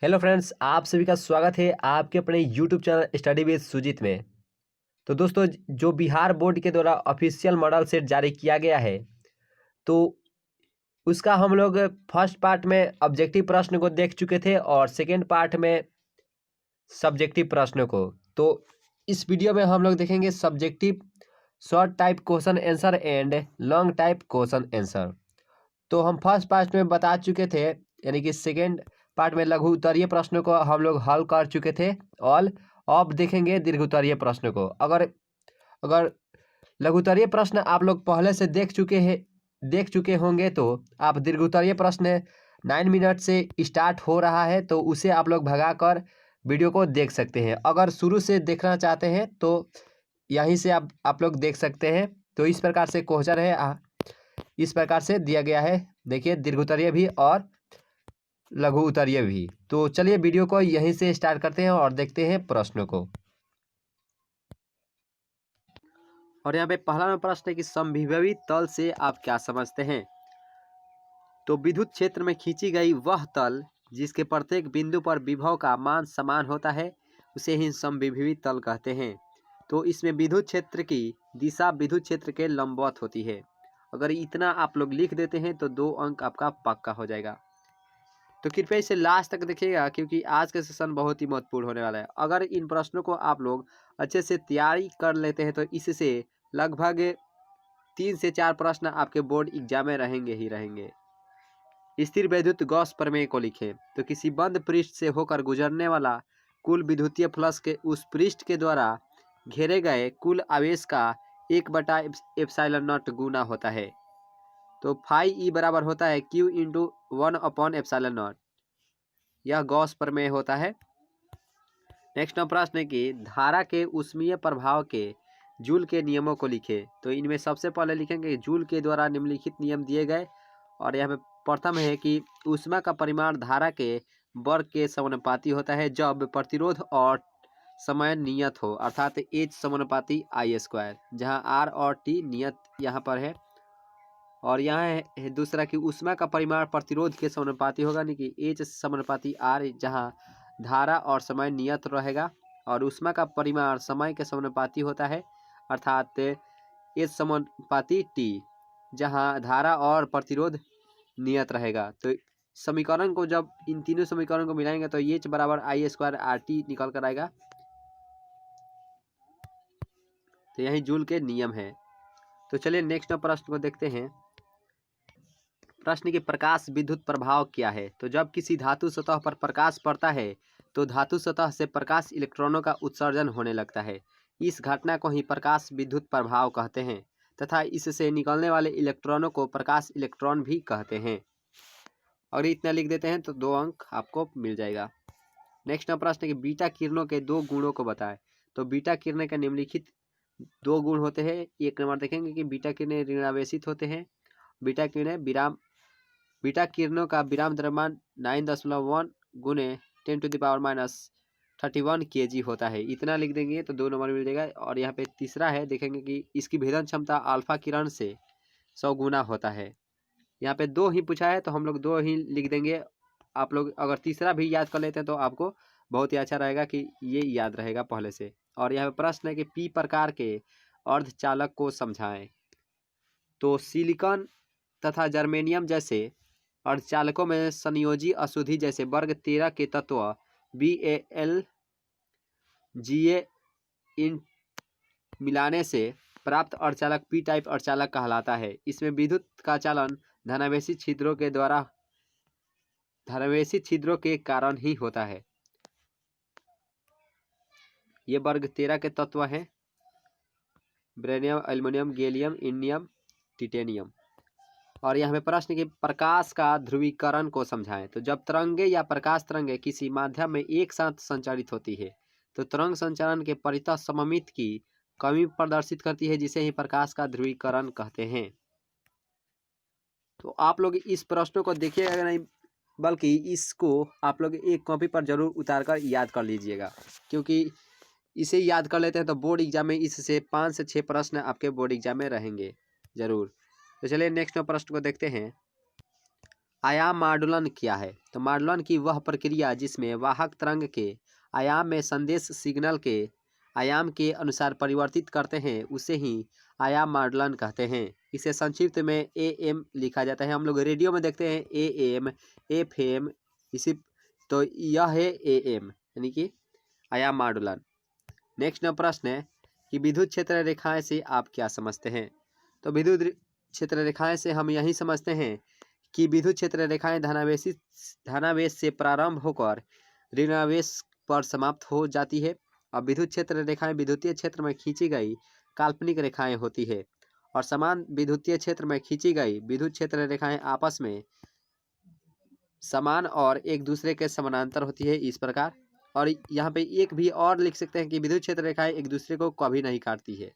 Hello friends, आप सभी का स्वागत है आपके अपने YouTube channel study with Sujeet में। तो दोस्तों, जो बिहार बोर्ड के द्वारा ऑफिशियल मॉडल सेट जारी किया गया है, तो उसका हम लोग फर्स्ट पार्ट में ऑब्जेक्टिव प्रश्न को देख चुके थे और सेकेंड पार्ट में सब्जेक्टिव प्रश्नों को। तो इस वीडियो में हम लोग देखेंगे subjective short type question answer and long type question answer. तो हम फर्स्ट पार्ट में बता चुके थे, यानी कि सेकेंड पार्ट में लघु उत्तरीय प्रश्नों को हम लोग हल कर चुके थे। ऑल अब देखेंगे दीर्घ उत्तरीय प्रश्न को। अगर अगर लघु उत्तरीय प्रश्न आप लोग पहले से देख चुके होंगे तो आप दीर्घ उत्तरीय प्रश्न 9 मिनट से स्टार्ट हो रहा है, तो उसे आप लोग भगाकर वीडियो को देख सकते हैं। अगर शुरू से देखना चाहते हैं तो यहीं से आप लोग देख सकते हैं। तो इस प्रकार से क्वेश्चन है, इस प्रकार से दिया गया है। देखिए, दीर्घ उत्तरीय भी और लघु उत्तरीय भी। तो चलिए वीडियो को यहीं से स्टार्ट करते हैं और देखते हैं प्रश्नों को। और यहाँ पे पहला प्रश्न है कि समविभवी तल से आप क्या समझते हैं। तो विद्युत क्षेत्र में खींची गई वह तल जिसके प्रत्येक बिंदु पर विभव का मान समान होता है उसे ही समविभवी तल कहते हैं। तो इसमें विद्युत क्षेत्र की दिशा विद्युत क्षेत्र के लंबवत होती है। अगर इतना आप लोग लिख देते हैं तो 2 अंक आपका पक्का हो जाएगा। तो कृपया इसे लास्ट तक देखिएगा, क्योंकि आज का सेशन बहुत ही महत्वपूर्ण होने वाला है। अगर इन प्रश्नों को आप लोग अच्छे से तैयारी कर लेते हैं तो इससे लगभग 3 से 4 प्रश्न आपके बोर्ड एग्जाम में रहेंगे ही रहेंगे। स्थिर वैद्युत गॉस प्रमेय को लिखें। तो किसी बंद पृष्ठ से होकर गुजरने वाला कुल विद्युतीय फ्लक्स के उस पृष्ठ के द्वारा घेरे गए कुल आवेश का 1/ε0 गुना होता है। तो फाई ई बराबर होता है Q इंटू 1/ε0। यह गॉस प्रमेय होता है। नेक्स्ट प्रश्न है कि धारा के ऊष्मीय प्रभाव के जूल के नियमों को लिखे। तो इनमें सबसे पहले लिखेंगे जूल के द्वारा निम्नलिखित नियम दिए गए। और यहाँ पे प्रथम है कि ऊष्मा का परिमाण धारा के वर्ग के समानुपाती होता है जब प्रतिरोध और समय नियत हो, अर्थात H समानुपाती I², जहाँ R और T नियत यहाँ पर है। और यहाँ है दूसरा कि ऊष्मा का परिमाण प्रतिरोध के समानुपाती होगा, नहीं कि H समानुपाती R, जहाँ धारा और समय नियत रहेगा। और ऊष्मा का परिमाण समय के समानुपाती होता है, अर्थात H समानुपाती T, जहाँ धारा और प्रतिरोध नियत रहेगा। तो समीकरण को जब इन तीनों समीकरण को मिलाएंगे तो H बराबर I²RT निकल कर आएगा। तो यही जूल के नियम है। तो चलिए नेक्स्ट प्रश्न को देखते हैं। प्रश्न के प्रकाश विद्युत प्रभाव क्या है। तो जब किसी धातु सतह पर प्रकाश पड़ता है तो धातु सतह से प्रकाश इलेक्ट्रॉनों का उत्सर्जन होने लगता है। इस घटना को ही प्रकाश विद्युत प्रभाव कहते हैं तथा इससे निकलने वाले इलेक्ट्रॉनों को प्रकाश इलेक्ट्रॉन भी कहते हैं। और इतना लिख देते हैं तो 2 अंक आपको मिल जाएगा। नेक्स्ट प्रश्न है कि बीटा किरणों के 2 गुणों को बताएं। तो बीटा किरणें का निम्नलिखित 2 गुण होते हैं। एक नंबर देखेंगे कि बीटा किरणें ऋणावेशित होते हैं। बीटा किरणों का विराम द्रव्यमान 9.1 गुने 10⁻31 kg होता है। इतना लिख देंगे तो 2 नंबर मिल जाएगा। और यहाँ पे तीसरा है, देखेंगे कि इसकी भेदन क्षमता अल्फा किरण से 100 गुना होता है। यहाँ पे 2 ही पूछा है तो हम लोग 2 ही लिख देंगे। आप लोग अगर तीसरा भी याद कर लेते हैं तो आपको बहुत ही अच्छा रहेगा कि ये याद रहेगा पहले से। और यहाँ पे प्रश्न है कि पी प्रकार के अर्धचालक को समझाएं। तो सिलिकॉन तथा जर्मेनियम जैसे अर्धचालकों में संयोजी अशुद्धि जैसे वर्ग 13 के तत्व BAl Ga इन मिलाने से प्राप्त अर्धचालक पी टाइप अर्धचालक कहलाता है। इसमें विद्युत का चालन धनावेशी छिद्रों के कारण ही होता है। ये वर्ग 13 के तत्व हैं: ब्रेनियम, एल्युमिनियम, गैलियम, इंडियम, टिटेनियम। और यहाँ पे प्रश्न कि प्रकाश का ध्रुवीकरण को समझाएं। तो जब तरंगे या प्रकाश तरंगे किसी माध्यम में एक साथ संचारित होती है तो तरंग संचालन के परितः सममित की कमी प्रदर्शित करती है, जिसे ही प्रकाश का ध्रुवीकरण कहते हैं। तो आप लोग इस प्रश्नों को देखिएगा नहीं, बल्कि इसको आप लोग एक कॉपी पर जरूर उतार कर याद कर लीजिएगा, क्योंकि इसे याद कर लेते हैं तो बोर्ड एग्जाम में इससे 5 से 6 प्रश्न आपके बोर्ड एग्जाम में रहेंगे जरूर। तो चलिए नेक्स्ट प्रश्न को देखते हैं। आयाम माडुलन क्या है? तो माडुलन की वह प्रक्रिया जिसमें वाहक तरंग के आयाम में संदेश सिग्नल के आयाम के अनुसार परिवर्तित करते हैं उसे ही आयाम माडुलन कहते हैं। इसे संक्षिप्त में AM लिखा जाता है। हम लोग रेडियो में देखते हैं AM, FM, इसी तो यह है AM यानी कि आयाम माडुलन। नेक्स्ट प्रश्न है कि विद्युत क्षेत्र रेखाएं से आप क्या समझते हैं? तो विद्युत क्षेत्र रेखाएं से हम यही समझते हैं कि विद्युत क्षेत्र रेखाएं धनावेश से प्रारंभ होकर ऋणावेश पर समाप्त हो जाती है। अब विद्युत क्षेत्र रेखाएं विद्युतीय क्षेत्र में खींची गई काल्पनिक रेखाएं होती है और समान विद्युतीय क्षेत्र में खींची गई विद्युत क्षेत्र रेखाएं आपस में समान और एक दूसरे के समानांतर होती है इस प्रकार। और यहाँ पे एक भी और लिख सकते हैं कि विद्युत क्षेत्र रेखाएं एक दूसरे को कभी नहीं काटती है।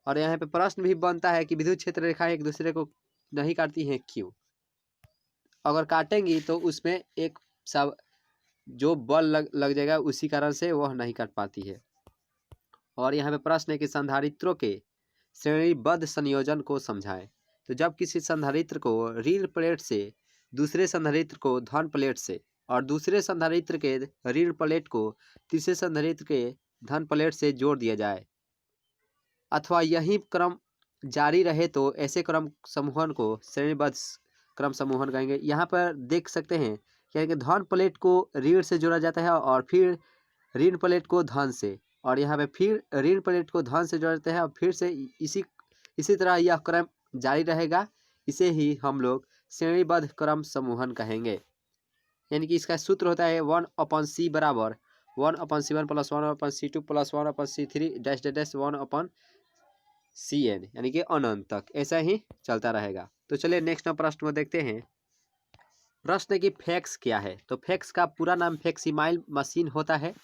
और यहाँ पे प्रश्न भी बनता है कि विद्युत क्षेत्र रेखाएं एक दूसरे को नहीं काटती हैं क्यों? अगर काटेंगी तो उसमें एक सब जो बल लग जाएगा उसी कारण से वह नहीं काट पाती है। और यहाँ पे प्रश्न है कि संधारित्रों के श्रेणीबद्ध संयोजन को समझाएं। तो जब किसी संधारित्र को ऋण प्लेट से दूसरे संधारित्र को धन प्लेट से और दूसरे संधारित्र के ऋण प्लेट को तीसरे संधारित्र के धन प्लेट से जोड़ दिया जाए अथवा यही क्रम जारी रहे तो ऐसे क्रम समूहन को श्रेणीबद्ध क्रम समूहन कहेंगे। यहाँ पर देख सकते हैं कि धन प्लेट को ऋण से जोड़ा जाता है और फिर ऋण प्लेट को धन से, और यहाँ पे फिर ऋण प्लेट को धन से जोड़ा जाता है और फिर से इसी तरह यह क्रम जारी रहेगा। इसे ही हम लोग श्रेणीबद्ध क्रम समूहन कहेंगे। यानी कि इसका सूत्र होता है 1/c बराबर 1/c1 + 1/c2 + 1/c3 dash dash 1/cn यानी कि अनंत तक ऐसा ही चलता रहेगा। तो चलिए नेक्स्ट प्रश्न को देखते हैं। प्रश्न की फैक्स क्या है? तो फैक्स का पूरा नाम फैक्सिमाइल मशीन होता है।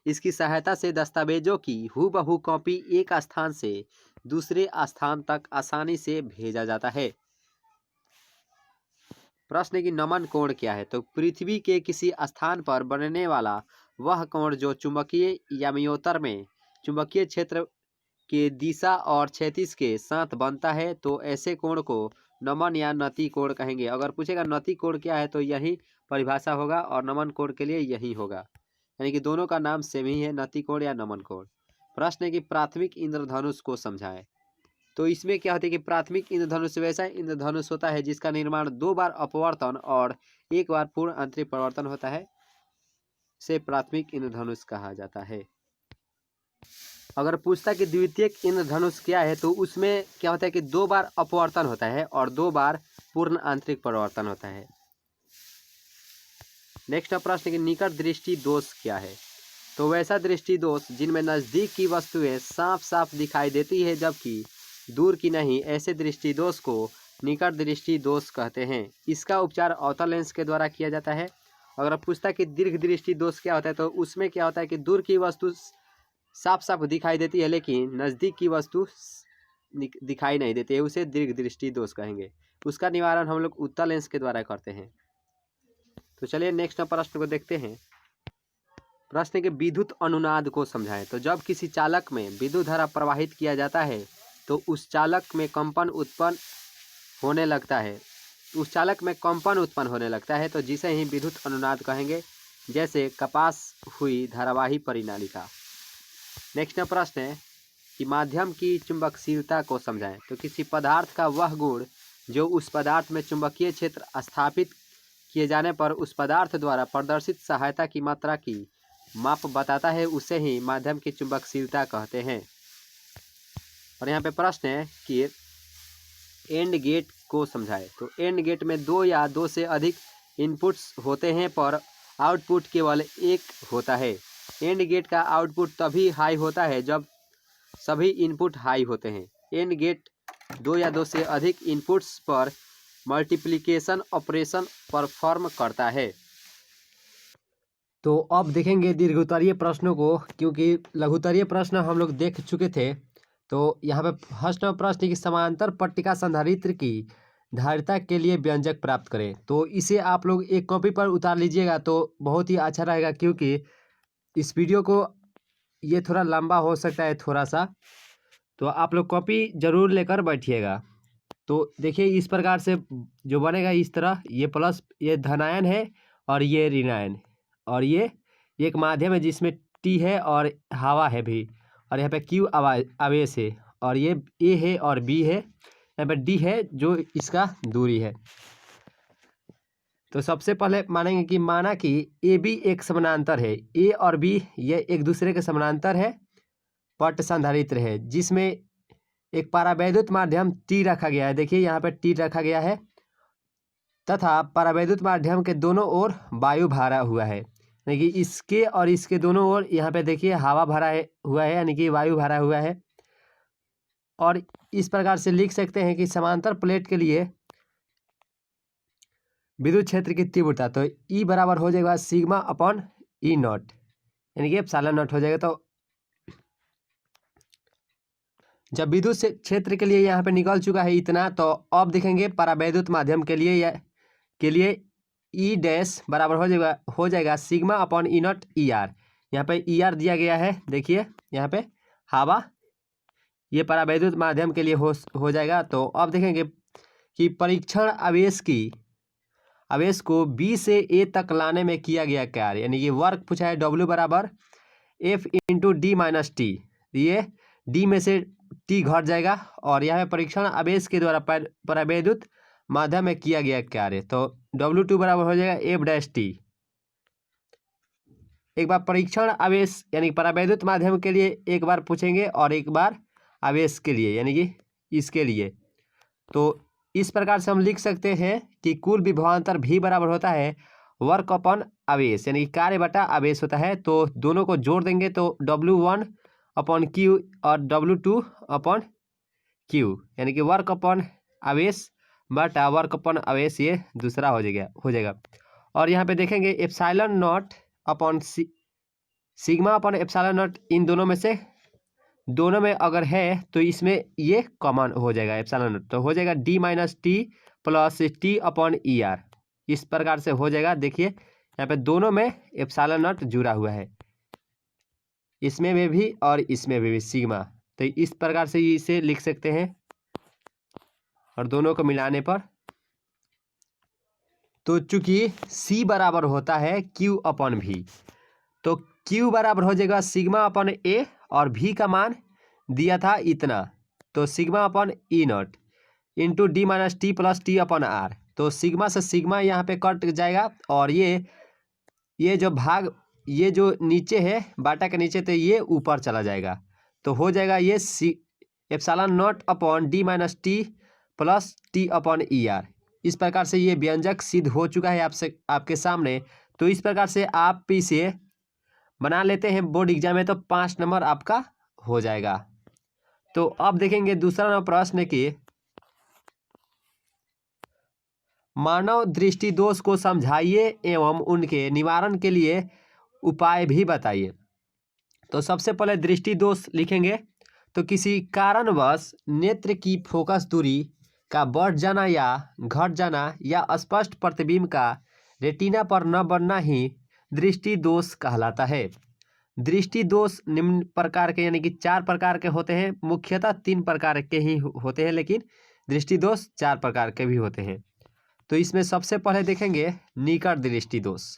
इसकी सहायता से दस्तावेजों की हूबहू कॉपी एक स्थान से दूसरे स्थान तक आसानी से भेजा जाता है। प्रश्न की नमन कोण क्या है? तो पृथ्वी के किसी स्थान पर बनने वाला वह कोण जो चुंबकीय यामियोतर में चुंबकीय क्षेत्र के दिशा और क्षैतिज के साथ बनता है तो ऐसे कोण को नमन या नति कोण कहेंगे। अगर पूछेगा नति कोण क्या है तो यही परिभाषा होगा और नमन कोण के लिए यही होगा। यानी कि दोनों का नाम सेम ही है, नति कोण या नमन कोण। प्रश्न है कि प्राथमिक इंद्रधनुष को समझाएं। तो इसमें क्या होता है कि प्राथमिक इंद्रधनुष वैसा इंद्रधनुष होता है जिसका निर्माण 2 बार अपवर्तन और 1 बार पूर्ण आंतरिक परिवर्तन होता है, से प्राथमिक इंद्रधनुष कहा जाता है। अगर पूछता कि द्वितीयक इंद्रधनुष क्या है तो उसमें क्या होता है कि 2 बार अपवर्तन होता है और 2 बार पूर्ण आंतरिक परिवर्तन होता है। नेक्स्ट प्रश्न कि निकट दृष्टि दोष क्या है? तो वैसा दृष्टि दोष जिनमें नजदीक की वस्तुएं साफ साफ दिखाई देती है जबकि दूर की नहीं, ऐसे दृष्टि दोष को निकट दृष्टि दोष कहते हैं। इसका उपचार अवतल लेंस के द्वारा किया जाता है। अगर पूछता कि दीर्घ दृष्टि दोष क्या होता है तो उसमें क्या होता है कि दूर की वस्तु साफ साफ दिखाई देती है लेकिन नज़दीक की वस्तु दिखाई नहीं देती है, उसे दीर्घ दृष्टि दोष कहेंगे। उसका निवारण हम लोग उत्तल लेंस के द्वारा करते हैं। तो चलिए नेक्स्ट प्रश्न को देखते हैं। प्रश्न के विद्युत अनुनाद को समझाएं। तो जब किसी चालक में विद्युत धारा प्रवाहित किया जाता है तो उस चालक में कंपन उत्पन्न होने लगता है तो जिसे ही विद्युत अनुनाद कहेंगे, जैसे कपास हुई धारावाही परिनालिका। नेक्स्ट प्रश्न है कि माध्यम की चुंबकशीलता को समझाएं। तो किसी पदार्थ का वह गुण जो उस पदार्थ में चुंबकीय क्षेत्र स्थापित किए जाने पर उस पदार्थ द्वारा प्रदर्शित सहायता की मात्रा की माप बताता है, उसे ही माध्यम की चुंबकशीलता कहते हैं। और यहाँ पे प्रश्न है कि एंड गेट को समझाएं। तो एंड गेट में 2 या 2 से अधिक इनपुट्स होते हैं पर आउटपुट केवल एक होता है। एंड गेट का आउटपुट तभी हाई होता है जब सभी इनपुट हाई होते हैं। एंड गेट 2 या 2 से अधिक इनपुट्स पर मल्टीप्लिकेशन ऑपरेशन परफॉर्म करता है। तो अब देखेंगे दीर्घोत्तरीय प्रश्नों को, क्योंकि लघुत्तरीय प्रश्न हम लोग देख चुके थे। तो यहाँ पे फर्स्ट प्रश्न की समांतर पट्टिका संधारित्र की धारिता के लिए व्यंजक प्राप्त करें। तो इसे आप लोग एक कॉपी पर उतार लीजिएगा तो बहुत ही अच्छा रहेगा, क्योंकि इस वीडियो को ये थोड़ा लंबा हो सकता है थोड़ा सा, तो आप लोग कॉपी ज़रूर लेकर बैठिएगा। तो देखिए इस प्रकार से जो बनेगा इस तरह, ये प्लस, ये धनायन है और ये ऋणायन, और ये एक माध्यम है जिसमें टी है और हवा है भी, और यहाँ पे क्यू आवेश है, और ये ए है और बी है, यहाँ पे डी है जो इसका दूरी है। तो सबसे पहले मानेंगे कि माना कि ए बी एक समानांतर है, ए और बी ये एक दूसरे के समानांतर है, पट संधारित्र है, जिसमें एक परावैद्युत माध्यम टी रखा गया है। देखिए यहाँ पे टी रखा गया है तथा परावैद्युत माध्यम के दोनों ओर वायु भरा हुआ है, यानी कि इसके और इसके दोनों ओर यहाँ पे देखिए हवा भरा हुआ है, यानी कि वायु भरा हुआ है। और इस प्रकार से लिख सकते हैं कि समांतर प्लेट के लिए विद्युत क्षेत्र की तीव्रता, तो ई बराबर हो जाएगा सिग्मा अपॉन ई नॉट, यानी कि एप्सिलॉन नॉट हो जाएगा। तो जब विद्युत क्षेत्र के लिए यहाँ पे निकल चुका है इतना, तो अब देखेंगे परावैद्युत माध्यम के लिए ई डैश बराबर हो जाएगा sigma upon E not E R. यहाँ पे ई आर दिया गया है, देखिए यहाँ पे हवा, ये परावैद्युत माध्यम के लिए हो जाएगा। तो अब देखेंगे कि परीक्षण आवेश को बी से ए तक लाने में किया गया कार्य, यानी कि वर्क पूछा है, डब्ल्यू बराबर F into D minus T, ये डी में से टी घट जाएगा, और यहाँ पे परीक्षण आवेश के द्वारा परावैद्युत माध्यम में किया गया कार्य, तो W2 बराबर हो जाएगा एफ डैश टी। एक बार परीक्षण आवेश यानी परावैद्युत माध्यम के लिए एक बार पूछेंगे और एक बार आवेश के लिए, यानी कि इसके लिए। तो इस प्रकार से हम लिख सकते हैं कि कुल विभवांतर भी बराबर होता है वर्क अपॉन आवेश, यानी कि कार्य बटा आवेश होता है। तो दोनों को जोड़ देंगे तो W1 अपॉन क्यू और W2 अपॉन क्यू, यानी कि वर्क अपॉन आवेश बटा वर्क अपॉन आवेश, ये दूसरा हो जाएगा। और यहाँ पे देखेंगे epsilon not upon sigma upon epsilon not, इन दोनों में अगर है तो इसमें ये कॉमन हो जाएगा एप्सिलॉन नॉट, तो हो जाएगा D minus T plus T upon E R, इस प्रकार से हो जाएगा। देखिए यहाँ पे दोनों में एप्सिलॉन नॉट जुड़ा हुआ है, इसमें भी और इसमें भी सिग्मा, तो इस प्रकार से इसे लिख सकते हैं, और दोनों को मिलाने पर तो चूंकि C बराबर होता है Q अपॉन भी, तो Q बराबर हो जाएगा सिग्मा अपॉन ए, और V का मान दिया था इतना, तो sigma upon E naught into D minus T plus T upon R. तो सिग्मा से सिग्मा यहाँ पे कट जाएगा, और ये जो भाग, ये जो नीचे है बाटा के नीचे, तो ये ऊपर चला जाएगा, तो हो जाएगा ये epsilon not upon D minus T plus T upon E R. इस प्रकार से ये व्यंजक सिद्ध हो चुका है आपके सामने। तो इस प्रकार से आप इसे बना लेते हैं बोर्ड एग्जाम में, तो 5 नंबर आपका हो जाएगा। तो अब देखेंगे दूसरा प्रश्न कि मानव दृष्टि दोष को समझाइए एवं उनके निवारण के लिए उपाय भी बताइए। तो सबसे पहले दृष्टि दोष लिखेंगे, तो किसी कारणवश नेत्र की फोकस दूरी का बढ़ जाना या घट जाना या स्पष्ट प्रतिबिंब का रेटिना पर न बनना ही दृष्टि दोष कहलाता है। दृष्टि दोष निम्न प्रकार के, यानी कि 4 प्रकार के होते हैं, मुख्यतः 3 प्रकार के ही होते हैं, लेकिन दृष्टि दोष 4 प्रकार के भी होते हैं। तो इसमें सबसे पहले देखेंगे निकट दृष्टि दोष।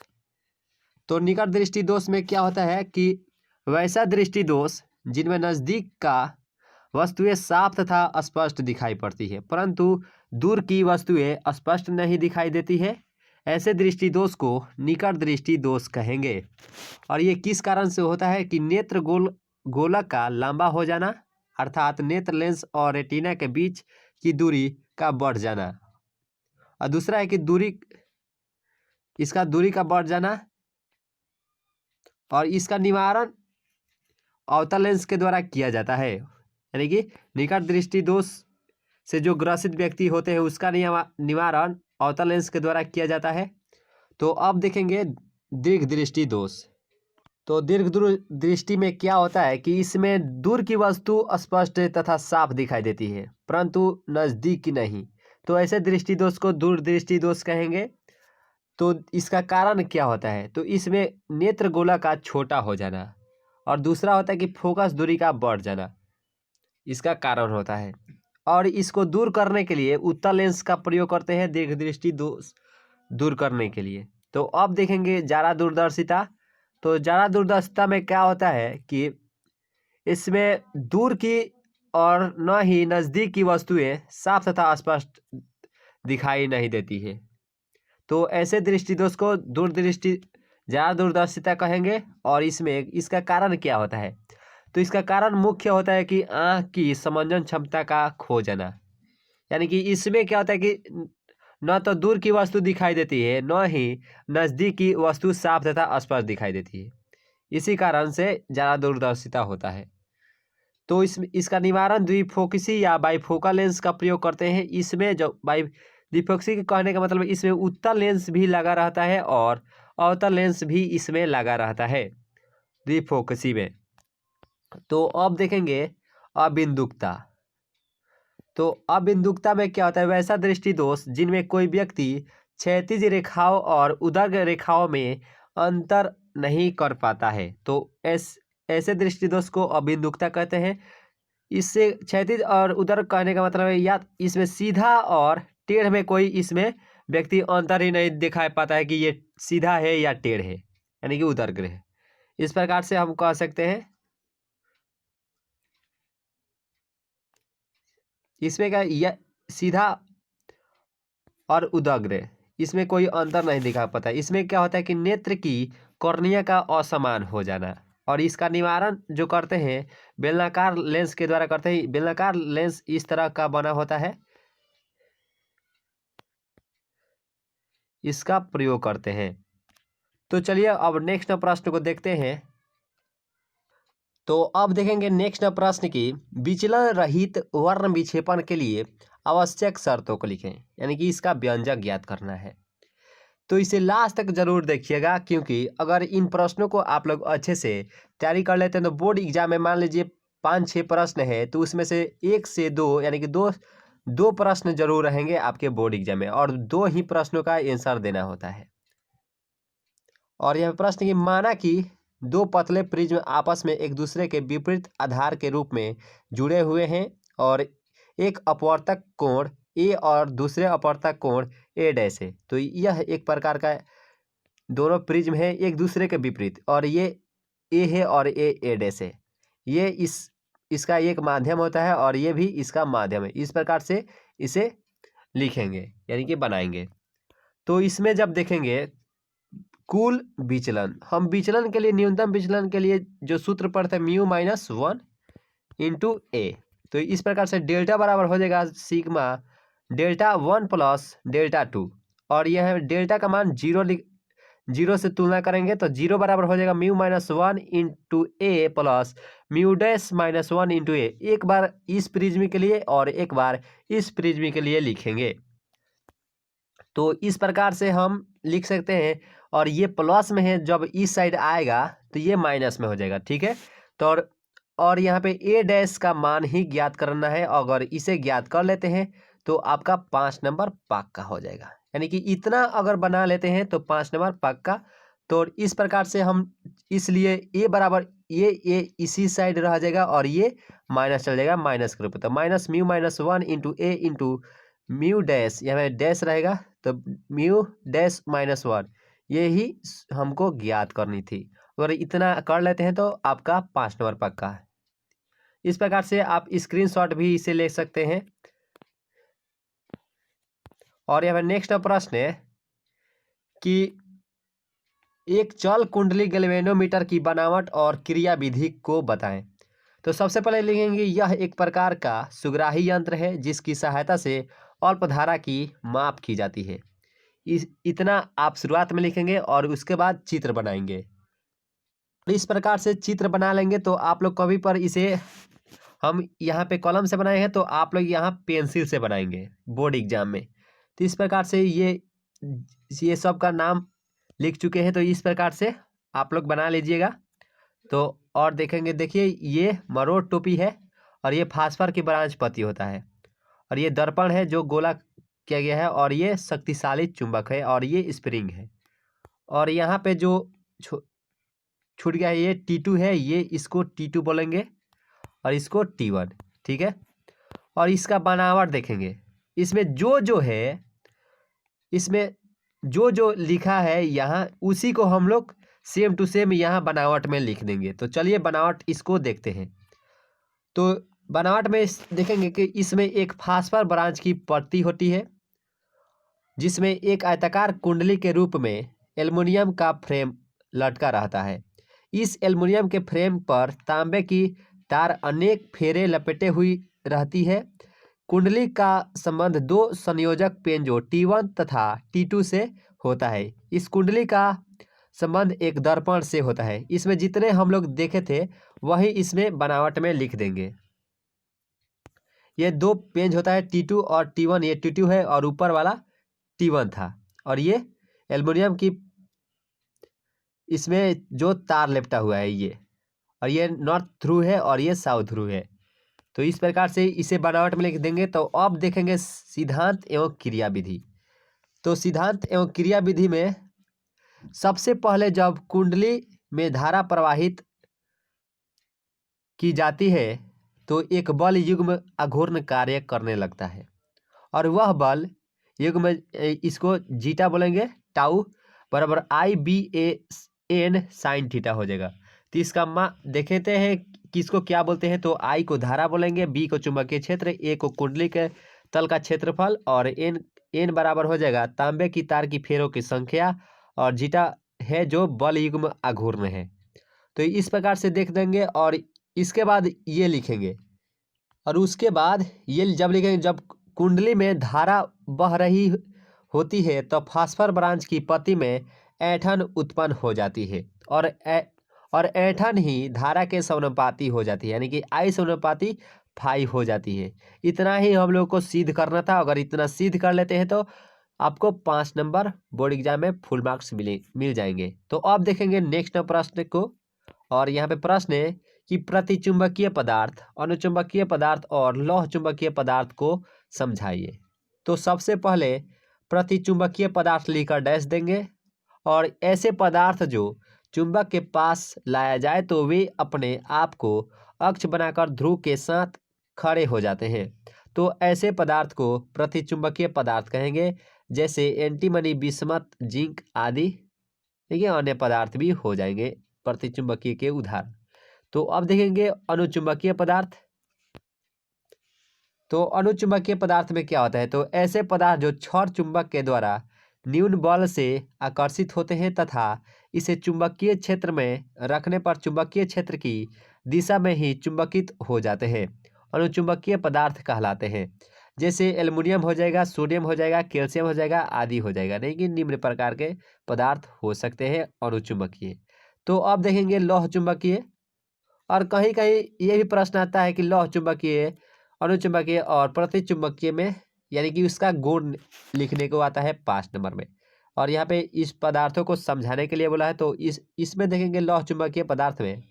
तो निकट दृष्टि दोष में क्या होता है कि वैसा दृष्टि दोष जिनमें नज़दीक का वस्तुएं साफ तथा स्पष्ट दिखाई पड़ती है, परंतु दूर की वस्तुएं स्पष्ट नहीं दिखाई देती है, ऐसे दृष्टि दोष को निकट दृष्टि दोष कहेंगे। और ये किस कारण से होता है कि नेत्र गोलक का लंबा हो जाना, अर्थात नेत्र लेंस और रेटिना के बीच की दूरी का बढ़ जाना, और दूसरा है कि इसका दूरी का बढ़ जाना, और इसका निवारण अवतल लेंस के द्वारा किया जाता है, यानी कि निकट दृष्टि दोष से जो ग्रसित व्यक्ति होते हैं उसका निवारण अवतल लेंस के द्वारा किया जाता है। तो अब देखेंगे दीर्घ दृष्टि दोष। तो दीर्घ दृष्टि में क्या होता है कि इसमें दूर की वस्तु स्पष्ट तथा साफ दिखाई देती है, परंतु नज़दीक की नहीं, तो ऐसे दृष्टि दोष को दूर दृष्टि दोष कहेंगे। तो इसका कारण क्या होता है, तो इसमें नेत्र गोला का छोटा हो जाना, और दूसरा होता है कि फोकस दूरी का बढ़ जाना, इसका कारण होता है। और इसको दूर करने के लिए उत्तल लेंस का प्रयोग करते हैं दीर्घ दृष्टि दोष दूर करने के लिए। तो अब देखेंगे ज़्यादा दूरदर्शिता। तो ज़्यादा दूरदर्शिता में क्या होता है कि इसमें दूर की और न ही नज़दीक की वस्तुएं साफ तथा स्पष्ट दिखाई नहीं देती है। तो ऐसे दृष्टि दोष को दूरदृष्टि ज़्यादा दूरदर्शिता कहेंगे। और इसमें इसका कारण क्या होता है? तो इसका कारण मुख्य होता है कि आँख की समंजन क्षमता का खो जाना। यानी कि इसमें क्या होता है कि न तो दूर की वस्तु दिखाई देती है, न ही नज़दीक की वस्तु साफ तथा स्पष्ट दिखाई देती है। इसी कारण से ज़्यादा दूरदर्शिता होता है। तो इसका निवारण द्विफोकसी या बाइफोकल लेंस का प्रयोग करते हैं। इसमें जो द्विफोकसी के कहने का मतलब इसमें उत्तल लेंस भी लगा रहता है और अवतल लेंस भी इसमें लगा रहता है द्विफोकसी में। तो अब देखेंगे अबिंदुकता। तो अबिंदुकता में क्या होता है? वैसा दृष्टि दोष जिनमें कोई व्यक्ति क्षैतिज रेखाओं और उदर्ग रेखाओं में अंतर नहीं कर पाता है। तो ऐसे दृष्टि दोष को अबिंदुकता कहते हैं। इससे क्षैतिज और उदर्ग कहने का मतलब है या इसमें सीधा और टेढ़ में कोई इसमें व्यक्ति अंतर ही नहीं दिखा पाता है कि ये सीधा है या टेढ़ है, यानी कि उदर्ग है। इस प्रकार से हम कह सकते हैं इसमें क्या यह सीधा और उदग्र इसमें कोई अंतर नहीं दिखा पाता। इसमें क्या होता है कि नेत्र की कॉर्निया का असमान हो जाना। और इसका निवारण जो करते हैं बेलनाकार लेंस के द्वारा करते हैं। बेलनाकार लेंस इस तरह का बना होता है, इसका प्रयोग करते हैं। तो चलिए अब नेक्स्ट प्रश्न को देखते हैं। तो अब देखेंगे नेक्स्ट प्रश्न की विचलन रहित वर्ण विक्षेपण के लिए आवश्यक शर्तों को लिखें, यानी कि इसका व्यंजक ज्ञात करना है। तो इसे लास्ट तक जरूर देखिएगा, क्योंकि अगर इन प्रश्नों को आप लोग अच्छे से तैयारी कर लेते हैं तो बोर्ड एग्जाम में मान लीजिए 5-6 प्रश्न है तो उसमें से 1 से 2 यानी कि दो प्रश्न जरूर रहेंगे आपके बोर्ड एग्जाम में और 2 ही प्रश्नों का आंसर देना होता है। और यह प्रश्न की माना कि 2 पतले प्रिज्म आपस में एक दूसरे के विपरीत आधार के रूप में जुड़े हुए हैं और एक अपवर्तक कोण ए और दूसरे अपवर्तक कोण ए डैश है। तो यह एक प्रकार का दोनों प्रिज्म है एक दूसरे के विपरीत और ये ए है और ए डैश है। ये इसका एक माध्यम होता है और ये भी इसका माध्यम है। इस प्रकार से इसे लिखेंगे यानी कि बनाएंगे। तो इसमें जब देखेंगे कुल विचलन, हम विचलन के लिए न्यूनतम विचलन के लिए जो सूत्र पढ़ते हैं म्यू माइनस 1 इंटू ए। तो इस प्रकार से डेल्टा बराबर हो जाएगा सिग्मा डेल्टा 1 प्लस डेल्टा 2 और यह डेल्टा का मान 0 से तुलना करेंगे तो 0 बराबर हो जाएगा mu minus 1 into A plus mu dash minus 1 into A. एक बार इस प्रिज्म के लिए और एक बार इस प्रिज्म के लिए लिखेंगे। तो इस प्रकार से हम लिख सकते हैं और ये प्लस में है, जब इस साइड आएगा तो ये माइनस में हो जाएगा। ठीक है, तो और यहाँ पे ए डैश का मान ही ज्ञात करना है। अगर इसे ज्ञात कर लेते हैं तो आपका 5 नंबर पक्का हो जाएगा, यानी कि इतना अगर बना लेते हैं तो 5 नंबर पक्का। तो इस प्रकार से हम इसलिए ए बराबर ये इसी साइड रह जाएगा और ये माइनस चल जाएगा माइनस के रूप में। तो माइनस म्यू माइनस 1 इंटू ए इंटू म्यू डैश, यहाँ डैश रहेगा तो म्यू डैश माइनस 1 ये ही हमको ज्ञात करनी थी। अगर इतना कर लेते हैं तो आपका 5 नंबर पक्का है। इस प्रकार से आप स्क्रीनशॉट भी इसे ले सकते हैं। और यहाँ नेक्स्ट प्रश्न है कि एक चल कुंडली गैल्वेनोमीटर की बनावट और क्रियाविधि को बताएं। तो सबसे पहले लिखेंगे यह एक प्रकार का सुग्राही यंत्र है जिसकी सहायता से अल्प धारा की माप की जाती है। इतना आप शुरुआत में लिखेंगे और उसके बाद चित्र बनाएंगे। इस प्रकार से चित्र बना लेंगे तो आप लोग कभी पर इसे हम यहाँ पे कलम से बनाए हैं तो आप लोग यहाँ पेंसिल से बनाएंगे बोर्ड एग्जाम में। तो इस प्रकार से ये सब का नाम लिख चुके हैं, तो इस प्रकार से आप लोग बना लीजिएगा। तो और देखेंगे, देखिए ये मरोड़ टोपी है और ये फास्फर की ब्रांच पत्ती होता है और ये दर्पण है जो गोला किया गया है और ये शक्तिशाली चुंबक है और ये स्प्रिंग है। और यहाँ पे जो छूट गया है ये T2 है, ये इसको T2 बोलेंगे और इसको T1। ठीक है, और इसका बनावट देखेंगे। इसमें जो है, इसमें जो लिखा है यहाँ, उसी को हम लोग सेम टू सेम यहाँ बनावट में लिख देंगे। तो चलिए बनावट इसको देखते हैं। तो बनावट में देखेंगे कि इसमें एक फास्फर ब्रांच की पत्ती होती है, जिसमें एक आयताकार कुंडली के रूप में एल्युमिनियम का फ्रेम लटका रहता है। इस एल्युमिनियम के फ्रेम पर तांबे की तार अनेक फेरे लपेटे हुई रहती है। कुंडली का संबंध दो संयोजक पेंजो T1 तथा T2 से होता है। इस कुंडली का संबंध एक दर्पण से होता है। इसमें जितने हम लोग देखे थे वही इसमें बनावट में लिख देंगे। ये दो पेंज होता है T2 और T1। ये T2 है और ऊपर वाला T1 था। और ये एल्युमिनियम की इसमें जो तार लिपटा हुआ है ये, और ये नॉर्थ ध्रुव है और ये साउथ ध्रुव है। तो इस प्रकार से इसे बनावट में लिख देंगे। तो अब देखेंगे सिद्धांत एवं क्रिया विधि। तो सिद्धांत एवं क्रिया विधि में सबसे पहले जब कुंडली में धारा प्रवाहित की जाती है तो एक बल युग्म अघूर्ण कार्य करने लगता है, और वह बल युग्म इसको जीटा बोलेंगे, टाउ बराबर IBAN साइन थीटा हो जाएगा। तो इसका देखते हैं किसको क्या बोलते हैं। तो आई को धारा बोलेंगे, बी को चुंबकीय क्षेत्र, ए को कुंडली के तल का क्षेत्रफल, और एन बराबर हो जाएगा तांबे की तार की फेरों की संख्या, और जीटा है जो बल युग्म अघूर्ण है। तो इस प्रकार से देख देंगे। और इसके बाद ये लिखेंगे, और उसके बाद ये जब लिखेंगे, जब कुंडली में धारा बह रही होती है तो फास्फर ब्रांच की पत्ती में ऐंठन उत्पन्न हो जाती है, और ऐंठन ही धारा के समानुपाती हो जाती है, यानी कि I समानुपाती फाई हो जाती है। इतना ही हम लोग को सिद्ध करना था। अगर इतना सिद्ध कर लेते हैं तो आपको 5 नंबर बोर्ड एग्जाम में फुल मार्क्स मिल जाएंगे। तो अब देखेंगे नेक्स्ट प्रश्न को। और यहाँ पे प्रश्न है कि प्रतिचुंबकीय पदार्थ, अनुचुंबकीय पदार्थ और लौह चुंबकीय पदार्थ को समझाइए। तो सबसे पहले प्रतिचुंबकीय पदार्थ लिखकर डैश देंगे, और ऐसे पदार्थ जो चुंबक के पास लाया जाए तो वे अपने आप को अक्ष बनाकर ध्रुव के साथ खड़े हो जाते हैं। तो ऐसे पदार्थ को प्रतिचुंबकीय पदार्थ कहेंगे, जैसे एंटीमनी, बिस्मथ, जिंक आदि। ठीक है, अन्य पदार्थ भी हो जाएंगे प्रतिचुंबकीय के उदाहरण। तो अब देखेंगे अनुचुंबकीय पदार्थ। तो अनुचुंबकीय पदार्थ में क्या होता है। तो ऐसे पदार्थ जो क्षण चुंबक के द्वारा न्यून बल से आकर्षित होते हैं तथा इसे चुंबकीय क्षेत्र में रखने पर चुंबकीय क्षेत्र की दिशा में ही चुंबकित हो जाते हैं, अनुचुंबकीय पदार्थ कहलाते हैं। जैसे एल्युमिनियम हो जाएगा, सोडियम हो जाएगा, कैल्शियम हो जाएगा आदि हो जाएगा। नहीं कि निम्न प्रकार के पदार्थ हो सकते हैं अनुचुंबकीय। तो अब देखेंगे लौह चुंबकीय। और कहीं कहीं ये भी प्रश्न आता है कि लौह चुंबकीय, अनुचुंबकीय और प्रतिचुंबकीय में, यानी कि उसका गुण लिखने को आता है 5 नंबर में। और यहाँ पे इस पदार्थों को समझाने के लिए बोला है। तो इसमें देखेंगे लौह चुंबकीय पदार्थ में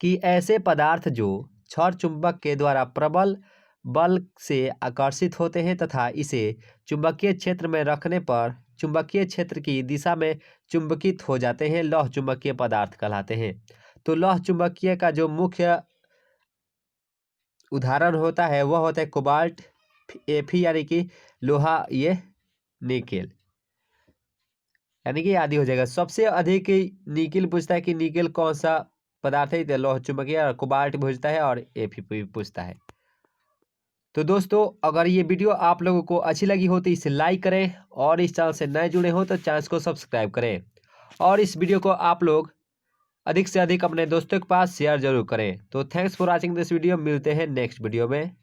कि ऐसे पदार्थ जो क्षण चुंबक के द्वारा प्रबल बल से आकर्षित होते हैं तथा इसे चुंबकीय क्षेत्र में रखने पर चुंबकीय क्षेत्र की दिशा में चुंबकित हो जाते हैं, लौह चुंबकीय पदार्थ कहलाते हैं। तो लौह चुंबकीय का जो मुख्य उदाहरण होता है वह होता है कोबाल्ट, Fe यानी कि लोहा, ये निकेल यानी कि आदि हो जाएगा। सबसे अधिक निकेल पूछता है कि निकेल कौन सा पदार्थ है, तो लौह चुंबकीय, और कोबाल्ट पूछता है, और Fe पूछता है। तो दोस्तों, अगर ये वीडियो आप लोगों को अच्छी लगी हो तो इसे लाइक करें, और इस चैनल से नए जुड़े हो तो चैनल को सब्सक्राइब करें, और इस वीडियो को आप लोग अधिक से अधिक अपने दोस्तों के पास शेयर जरूर करें। तो thanks for watching this video. मिलते हैं नेक्स्ट वीडियो में।